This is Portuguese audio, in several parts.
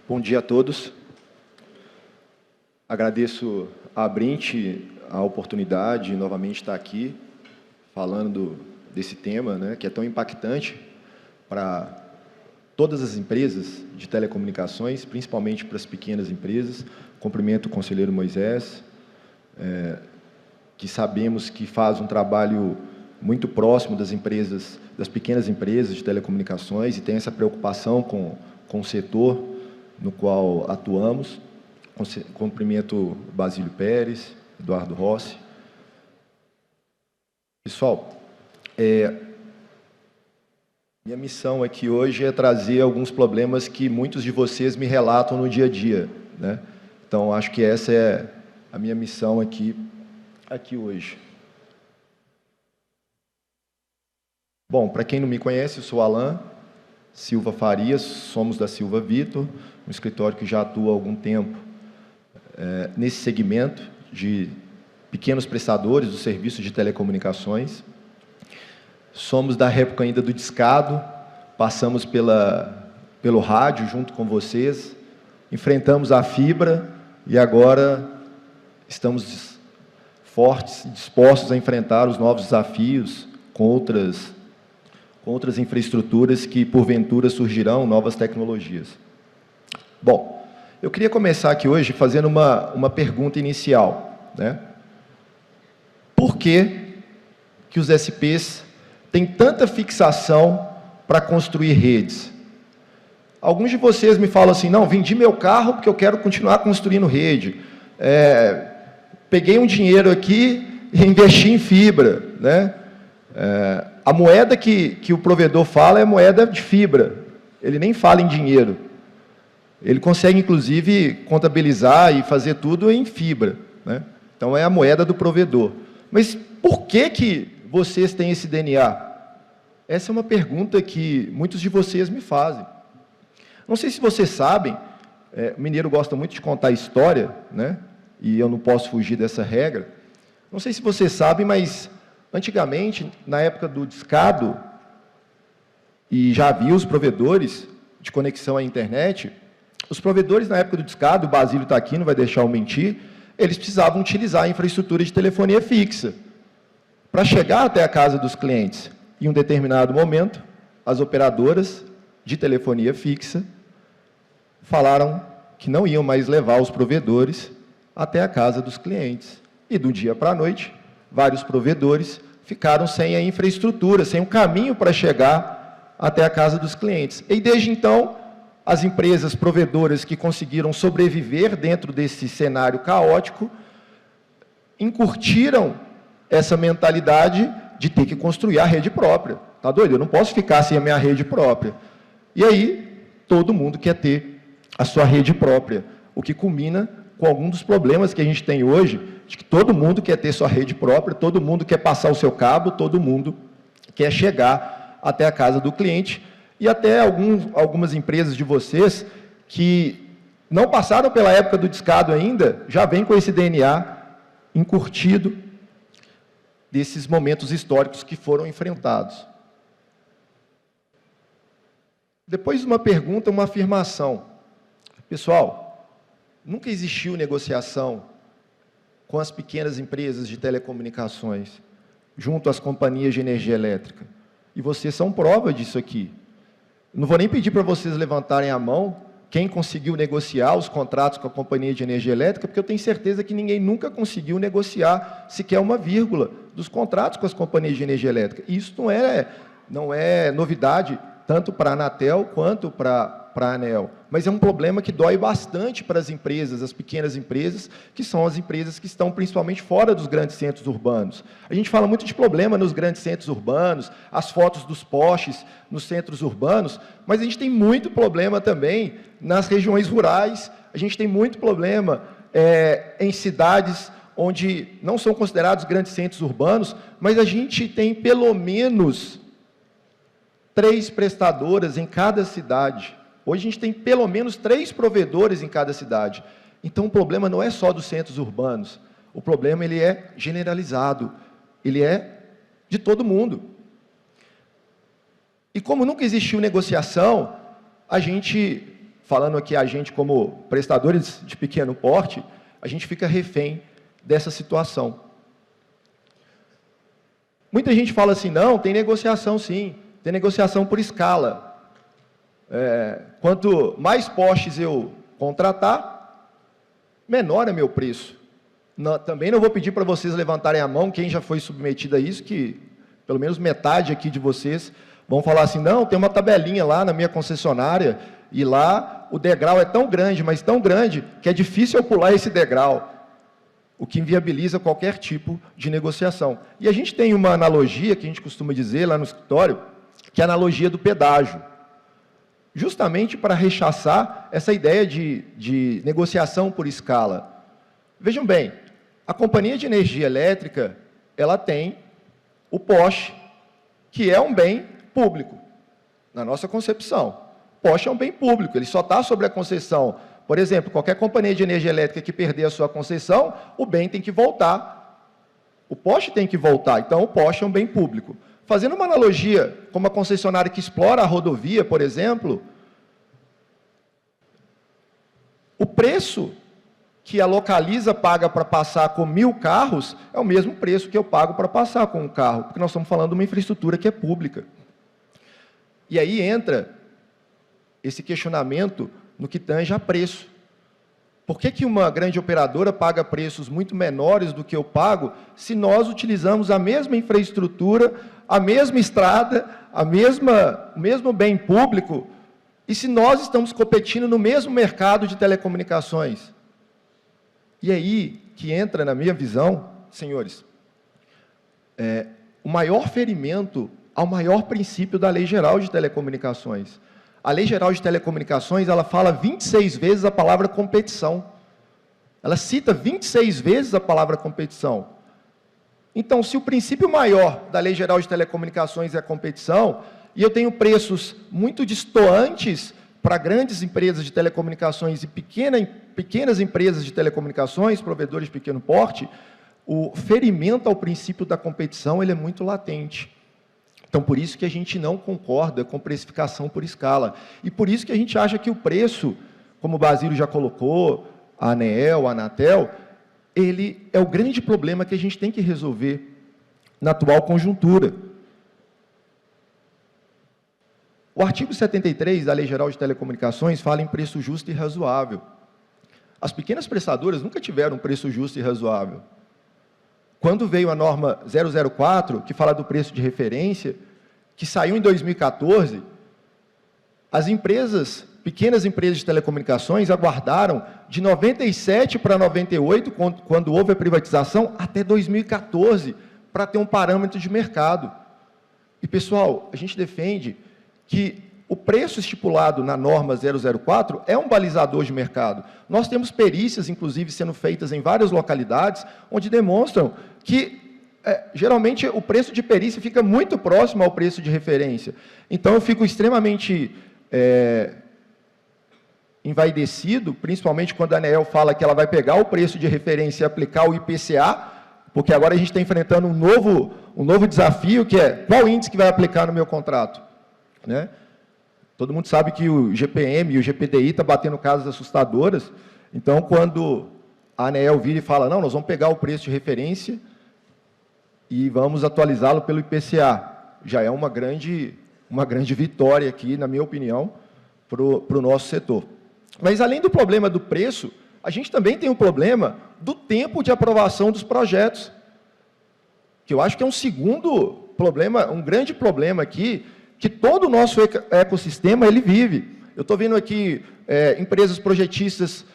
Bom dia a todos. Agradeço à Brint a oportunidade de novamente estar aqui falando desse tema, né, que é tão impactante para todas as empresas de telecomunicações, principalmente para as pequenas empresas. Cumprimento o conselheiro Moisés, que sabemos que faz um trabalho muito próximo das empresas, das pequenas empresas de telecomunicações, e tem essa preocupação com o setor no qual atuamos. Cumprimento Basílio Pérez, Eduardo Rossi. Pessoal, minha missão aqui hoje é trazer alguns problemas que muitos de vocês me relatam no dia a dia, né? Então, acho que essa é a minha missão aqui hoje. Bom, para quem não me conhece, eu sou Alan Silva Farias, somos da Silva Vitor, um escritório que já atua há algum tempo nesse segmento de pequenos prestadores do serviço de telecomunicações. Somos da época ainda do discado, passamos pelo rádio junto com vocês, enfrentamos a fibra e agora estamos fortes e dispostos a enfrentar os novos desafios com outras infraestruturas que, porventura, surgirão, novas tecnologias. Bom, eu queria começar aqui hoje fazendo uma pergunta inicial, né? Por que os SPs têm tanta fixação para construir redes? Alguns de vocês me falam assim, não, vendi meu carro porque eu quero continuar construindo rede. Peguei um dinheiro aqui e investi em fibra, né? A moeda que o provedor fala é moeda de fibra, ele nem fala em dinheiro. Ele consegue, inclusive, contabilizar e fazer tudo em fibra, né? Então, é a moeda do provedor. Mas por que vocês têm esse DNA? Essa é uma pergunta que muitos de vocês me fazem. Não sei se vocês sabem, o mineiro gosta muito de contar história, né? E eu não posso fugir dessa regra. Não sei se vocês sabem, mas antigamente, na época do discado, e já havia os provedores de conexão à internet, os provedores na época do discado, o Basílio está aqui, não vai deixar eu mentir, eles precisavam utilizar a infraestrutura de telefonia fixa para chegar até a casa dos clientes. Em um determinado momento, as operadoras de telefonia fixa falaram que não iam mais levar os provedores até a casa dos clientes. E do dia para a noite, vários provedores ficaram sem a infraestrutura, sem um caminho para chegar até a casa dos clientes. E desde então, as empresas provedoras que conseguiram sobreviver dentro desse cenário caótico encurtiram essa mentalidade de ter que construir a rede própria. Tá doido? Eu não posso ficar sem a minha rede própria. E aí, todo mundo quer ter a sua rede própria, o que culmina com algum dos problemas que a gente tem hoje, de que todo mundo quer ter sua rede própria, todo mundo quer passar o seu cabo, todo mundo quer chegar até a casa do cliente, e até algumas empresas de vocês que não passaram pela época do discado ainda, já vêm com esse DNA encurtido desses momentos históricos que foram enfrentados. Depois de uma pergunta, uma afirmação. Pessoal, nunca existiu negociação com as pequenas empresas de telecomunicações, junto às companhias de energia elétrica. E vocês são prova disso aqui. Não vou nem pedir para vocês levantarem a mão quem conseguiu negociar os contratos com a companhia de energia elétrica, porque eu tenho certeza que ninguém nunca conseguiu negociar sequer uma vírgula dos contratos com as companhias de energia elétrica. E isso não é novidade, tanto para a Anatel quanto para a ANEEL. Mas é um problema que dói bastante para as empresas, as pequenas empresas, que são as empresas que estão principalmente fora dos grandes centros urbanos. A gente fala muito de problema nos grandes centros urbanos, as fotos dos postes nos centros urbanos, mas a gente tem muito problema também nas regiões rurais, a gente tem muito problema em cidades onde não são considerados grandes centros urbanos, mas a gente tem pelo menos 3 prestadoras em cada cidade. Hoje a gente tem pelo menos 3 provedores em cada cidade. Então o problema não é só dos centros urbanos, o problema ele é generalizado, ele é de todo mundo. E como nunca existiu negociação, a gente falando aqui a gente como prestadores de pequeno porte, a gente fica refém dessa situação. Muita gente fala assim, não, tem negociação sim, tem negociação por escala. Quanto mais postes eu contratar, menor é meu preço. Também não vou pedir para vocês levantarem a mão, quem já foi submetido a isso, que pelo menos metade aqui de vocês vão falar assim, não, tem uma tabelinha lá na minha concessionária, e lá o degrau é tão grande, mas tão grande, que é difícil eu pular esse degrau, o que inviabiliza qualquer tipo de negociação. E a gente tem uma analogia, que a gente costuma dizer lá no escritório, que é a analogia do pedágio, justamente para rechaçar essa ideia de negociação por escala. Vejam bem, a companhia de energia elétrica, ela tem o poste, que é um bem público, na nossa concepção. O poste é um bem público, ele só está sobre a concessão. Por exemplo, qualquer companhia de energia elétrica que perder a sua concessão, o bem tem que voltar. O poste tem que voltar, então o poste é um bem público. Fazendo uma analogia com uma concessionária que explora a rodovia, por exemplo, o preço que a Localiza paga para passar com 1000 carros é o mesmo preço que eu pago para passar com um carro, porque nós estamos falando de uma infraestrutura que é pública. E aí entra esse questionamento no que tange a preço. Por que uma grande operadora paga preços muito menores do que eu pago, se nós utilizamos a mesma infraestrutura, a mesma estrada, o mesmo bem público, e se nós estamos competindo no mesmo mercado de telecomunicações? E aí que entra, na minha visão, senhores, o maior ferimento ao maior princípio da Lei Geral de Telecomunicações. A Lei Geral de Telecomunicações, ela fala 26 vezes a palavra competição. Ela cita 26 vezes a palavra competição. Então, se o princípio maior da Lei Geral de Telecomunicações é a competição, e eu tenho preços muito distantes para grandes empresas de telecomunicações e pequenas empresas de telecomunicações, provedores de pequeno porte, o ferimento ao princípio da competição ele é muito latente. Então, por isso que a gente não concorda com precificação por escala. E por isso que a gente acha que o preço, como o Basílio já colocou, a ANEEL, a Anatel, ele é o grande problema que a gente tem que resolver na atual conjuntura. O artigo 73 da Lei Geral de Telecomunicações fala em preço justo e razoável. As pequenas prestadoras nunca tiveram um preço justo e razoável. Quando veio a norma 004, que fala do preço de referência, que saiu em 2014, as pequenas empresas de telecomunicações aguardaram de 97 para 98, quando houve a privatização, até 2014, para ter um parâmetro de mercado. E, pessoal, a gente defende que o preço estipulado na norma 004 é um balizador de mercado. Nós temos perícias, inclusive, sendo feitas em várias localidades, onde demonstram que, geralmente, o preço de perícia fica muito próximo ao preço de referência. Então, eu fico extremamente envaidecido, principalmente quando a ANEEL fala que ela vai pegar o preço de referência e aplicar o IPCA, porque agora a gente está enfrentando um novo desafio, que é qual índice que vai aplicar no meu contrato, né? Todo mundo sabe que o GPM e o GPDI estão batendo casas assustadoras. Então, quando a ANEEL vira e fala, não, nós vamos pegar o preço de referência e vamos atualizá-lo pelo IPCA, já é uma grande vitória aqui, na minha opinião, para o nosso setor. Mas, além do problema do preço, a gente também tem o problema do tempo de aprovação dos projetos, que eu acho que é um segundo problema, um grande problema aqui, que todo o nosso ecossistema ele vive. Eu estou vendo aqui empresas projetistas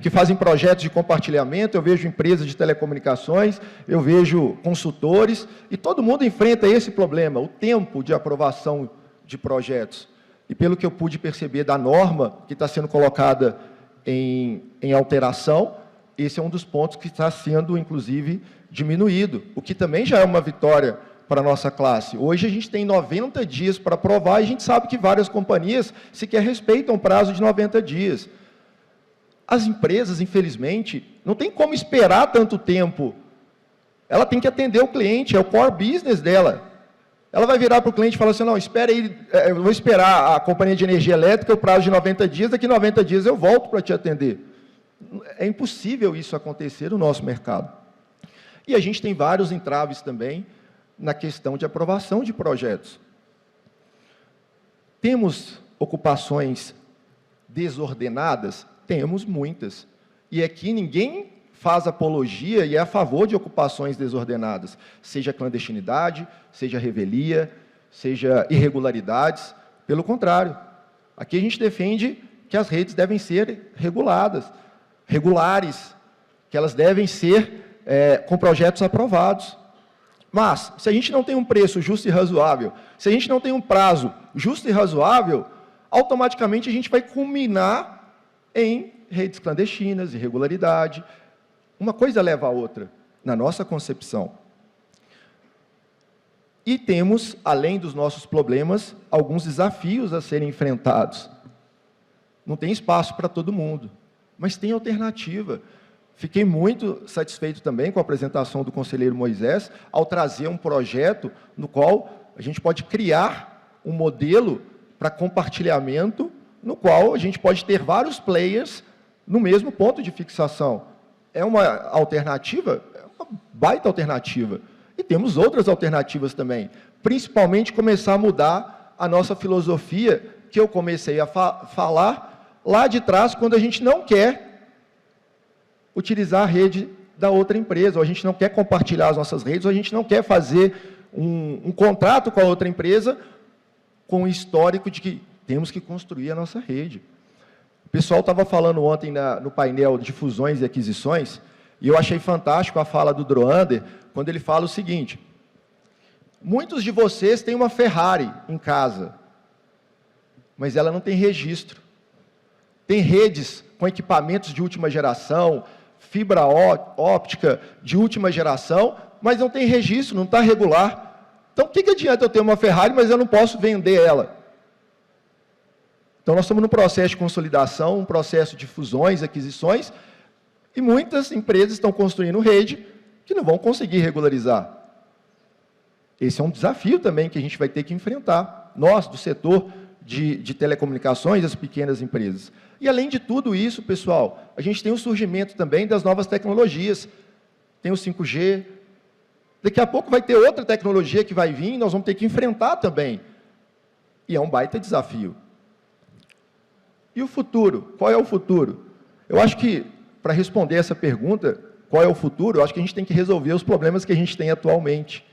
que fazem projetos de compartilhamento, eu vejo empresas de telecomunicações, eu vejo consultores, e todo mundo enfrenta esse problema, o tempo de aprovação de projetos. E pelo que eu pude perceber da norma que está sendo colocada em alteração, esse é um dos pontos que está sendo, inclusive, diminuído, o que também já é uma vitória para a nossa classe. Hoje a gente tem 90 dias para aprovar, e a gente sabe que várias companhias sequer respeitam o prazo de 90 dias. As empresas, infelizmente, não tem como esperar tanto tempo. Ela tem que atender o cliente, é o core business dela. Ela vai virar para o cliente e falar assim, não, espere aí, eu vou esperar a companhia de energia elétrica o prazo de 90 dias, daqui 90 dias eu volto para te atender. É impossível isso acontecer no nosso mercado. E a gente tem vários entraves também na questão de aprovação de projetos. Temos ocupações desordenadas? Temos muitas. E aqui ninguém faz apologia e é a favor de ocupações desordenadas, seja clandestinidade, seja revelia, seja irregularidades. Pelo contrário, aqui a gente defende que as redes devem ser regulares, que elas devem ser com projetos aprovados. Mas, se a gente não tem um preço justo e razoável, se a gente não tem um prazo justo e razoável, automaticamente a gente vai culminar em redes clandestinas, irregularidade. Uma coisa leva a outra, na nossa concepção. E temos, além dos nossos problemas, alguns desafios a serem enfrentados. Não tem espaço para todo mundo, mas tem alternativa. Fiquei muito satisfeito também com a apresentação do conselheiro Moisés, ao trazer um projeto no qual a gente pode criar um modelo para compartilhamento, no qual a gente pode ter vários players no mesmo ponto de fixação. É uma alternativa, é uma baita alternativa. E temos outras alternativas também, principalmente começar a mudar a nossa filosofia, que eu comecei a falar lá de trás, quando a gente não quer utilizar a rede da outra empresa, ou a gente não quer compartilhar as nossas redes, ou a gente não quer fazer um contrato com a outra empresa com o histórico de que temos que construir a nossa rede. O pessoal estava falando ontem no painel de fusões e aquisições, e eu achei fantástico a fala do Droander, quando ele fala o seguinte: muitos de vocês têm uma Ferrari em casa, mas ela não tem registro. Tem redes com equipamentos de última geração, fibra óptica de última geração, mas não tem registro, não está regular. Então, o que adianta eu ter uma Ferrari, mas eu não posso vender ela? Então, nós estamos num processo de consolidação, um processo de fusões, aquisições, e muitas empresas estão construindo rede que não vão conseguir regularizar. Esse é um desafio também que a gente vai ter que enfrentar, nós, do setor de telecomunicações, as pequenas empresas. E, além de tudo isso, pessoal, a gente tem o surgimento também das novas tecnologias. Tem o 5G, daqui a pouco vai ter outra tecnologia que vai vir, nós vamos ter que enfrentar também. E é um baita desafio. E o futuro? Qual é o futuro? Eu acho que, para responder essa pergunta, qual é o futuro, eu acho que a gente tem que resolver os problemas que a gente tem atualmente,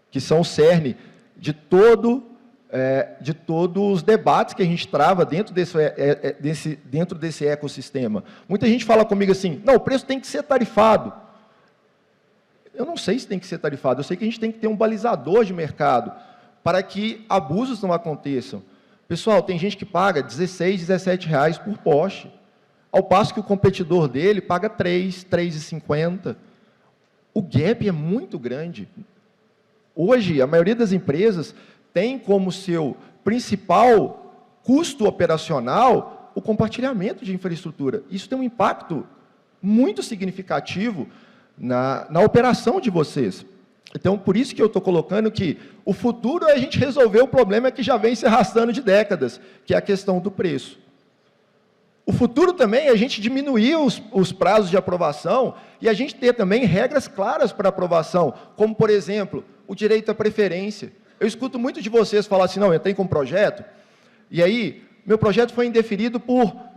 que são o cerne de todos os debates que a gente trava dentro desse ecossistema. Muita gente fala comigo assim, não, o preço tem que ser tarifado. Eu não sei se tem que ser tarifado, eu sei que a gente tem que ter um balizador de mercado, para que abusos não aconteçam. Pessoal, tem gente que paga R$16, R$17 por poste, ao passo que o competidor dele paga R$3,50. O gap é muito grande. Hoje, a maioria das empresas tem como seu principal custo operacional o compartilhamento de infraestrutura. Isso tem um impacto muito significativo na operação de vocês. Então, por isso que eu estou colocando que o futuro é a gente resolver o problema que já vem se arrastando de décadas, que é a questão do preço. O futuro também é a gente diminuir os prazos de aprovação e a gente ter também regras claras para aprovação, como, por exemplo, o direito à preferência. Eu escuto muito de vocês falar assim, não, eu tenho um projeto, e aí, meu projeto foi indeferido por...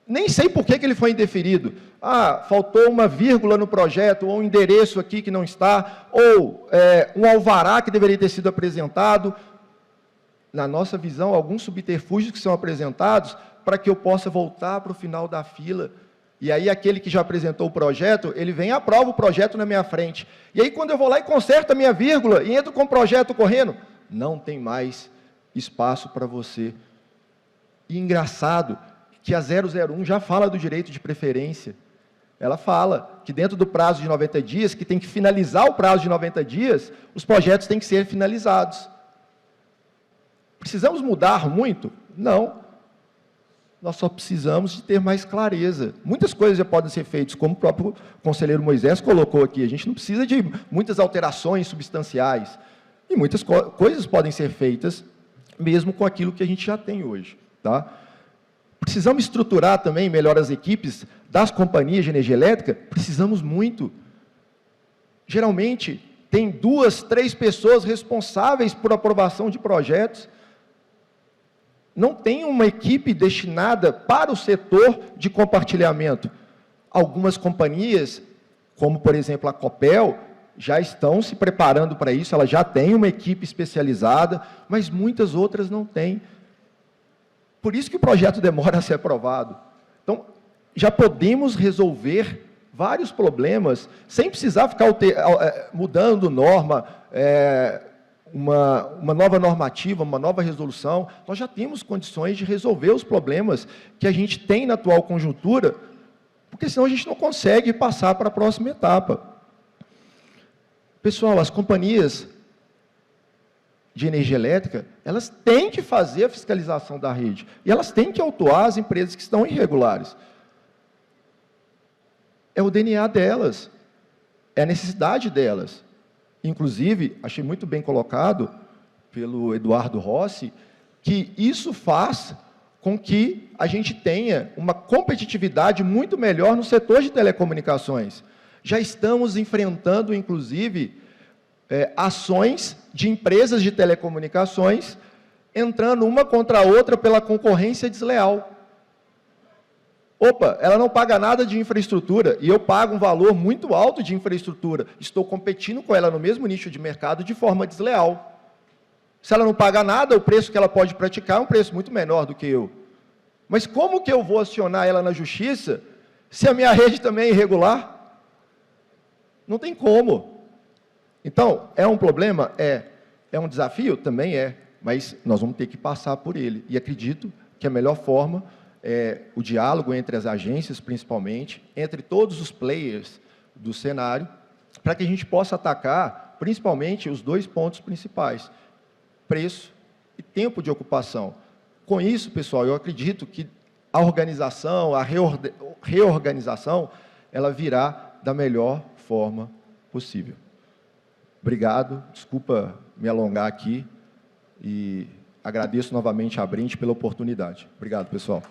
Nem sei por que ele foi indeferido. Ah, faltou uma vírgula no projeto, ou um endereço aqui que não está, ou um alvará que deveria ter sido apresentado. Na nossa visão, alguns subterfúgios que são apresentados para que eu possa voltar para o final da fila. E aí, aquele que já apresentou o projeto, ele vem e aprova o projeto na minha frente. E aí, quando eu vou lá e conserto a minha vírgula, e entro com o projeto correndo, não tem mais espaço para você. E engraçado que a 001 já fala do direito de preferência. Ela fala que dentro do prazo de 90 dias, que tem que finalizar o prazo de 90 dias, os projetos têm que ser finalizados. Precisamos mudar muito? Não. Nós só precisamos de ter mais clareza. Muitas coisas já podem ser feitas, como o próprio conselheiro Moisés colocou aqui. A gente não precisa de muitas alterações substanciais. E muitas coisas podem ser feitas mesmo com aquilo que a gente já tem hoje. Tá? Precisamos estruturar também melhor as equipes das companhias de energia elétrica? Precisamos muito. Geralmente, tem 2, 3 pessoas responsáveis por aprovação de projetos. Não tem uma equipe destinada para o setor de compartilhamento. Algumas companhias, como por exemplo a Copel, já estão se preparando para isso, ela já tem uma equipe especializada, mas muitas outras não têm. Por isso que o projeto demora a ser aprovado. Então, já podemos resolver vários problemas, sem precisar ficar mudando norma, uma nova normativa, uma nova resolução. Nós já temos condições de resolver os problemas que a gente tem na atual conjuntura, porque senão a gente não consegue passar para a próxima etapa. Pessoal, as companhias de energia elétrica, elas têm que fazer a fiscalização da rede, e elas têm que autuar as empresas que estão irregulares. É o DNA delas, é a necessidade delas. Inclusive, achei muito bem colocado pelo Eduardo Rossi, que isso faz com que a gente tenha uma competitividade muito melhor no setor de telecomunicações. Já estamos enfrentando, inclusive, ações de empresas de telecomunicações entrando uma contra a outra pela concorrência desleal. Opa, ela não paga nada de infraestrutura e eu pago um valor muito alto de infraestrutura. Estou competindo com ela no mesmo nicho de mercado de forma desleal. Se ela não paga nada, o preço que ela pode praticar é um preço muito menor do que eu. Mas como que eu vou acionar ela na justiça se a minha rede também é irregular? Não tem como. Então, é um problema? É um desafio? Também é. Mas nós vamos ter que passar por ele. E acredito que a melhor forma é o diálogo entre as agências, principalmente, entre todos os players do cenário, para que a gente possa atacar, principalmente, os 2 pontos principais: preço e tempo de ocupação. Com isso, pessoal, eu acredito que a organização, a reorganização, ela virá da melhor forma possível. Obrigado, desculpa me alongar aqui e agradeço novamente a Brint pela oportunidade. Obrigado, pessoal.